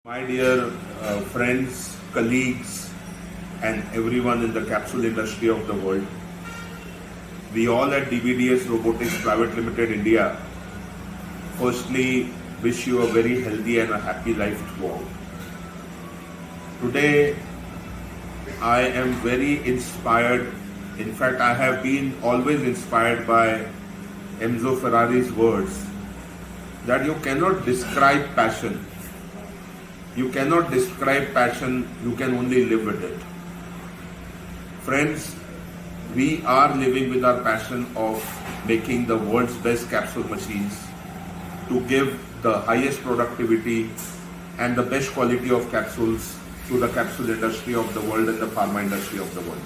My dear friends, colleagues, and everyone in the capsule industry of the world, we all at DBDS Robotics Private Limited India firstly wish you a very healthy and a happy life throughout. Today, I am very inspired. In fact, I have been always inspired by Enzo Ferrari's words that you cannot describe passion. You cannot describe passion, you can only live with it. Friends, we are living with our passion of making the world's best capsule machines to give the highest productivity and the best quality of capsules to the capsule industry of the world and the pharma industry of the world.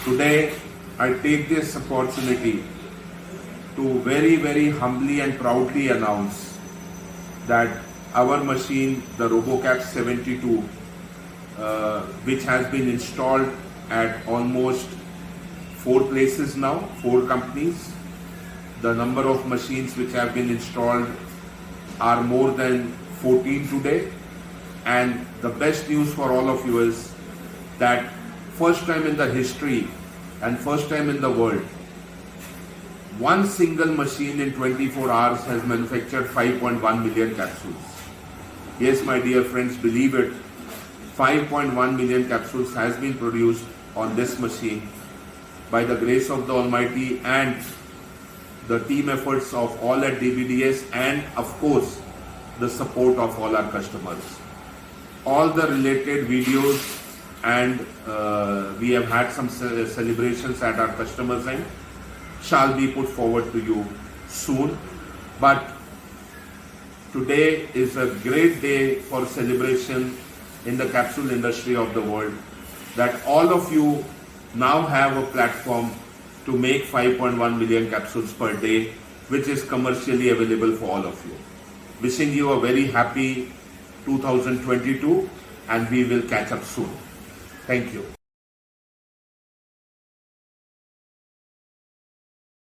Today, I take this opportunity to very humbly and proudly announce that our machine, the RoboCap 72, which has been installed at almost 4 places now, 4 companies. The number of machines which have been installed are more than 14 today. And the best news for all of you is that first time in the history and first time in the world, one single machine in 24 hours has manufactured 5.1 million capsules. Yes, my dear friends, believe it, 5.1 million capsules has been produced on this machine by the grace of the Almighty and the team efforts of all at DBDS and of course the support of all our customers. All the related videos and we have had some celebrations at our customers' end shall be put forward to you soon. But today is a great day for celebration in the capsule industry of the world, that all of you now have a platform to make 5.1 million capsules per day, which is commercially available for all of you. Wishing you a very happy 2022, and we will catch up soon. Thank you.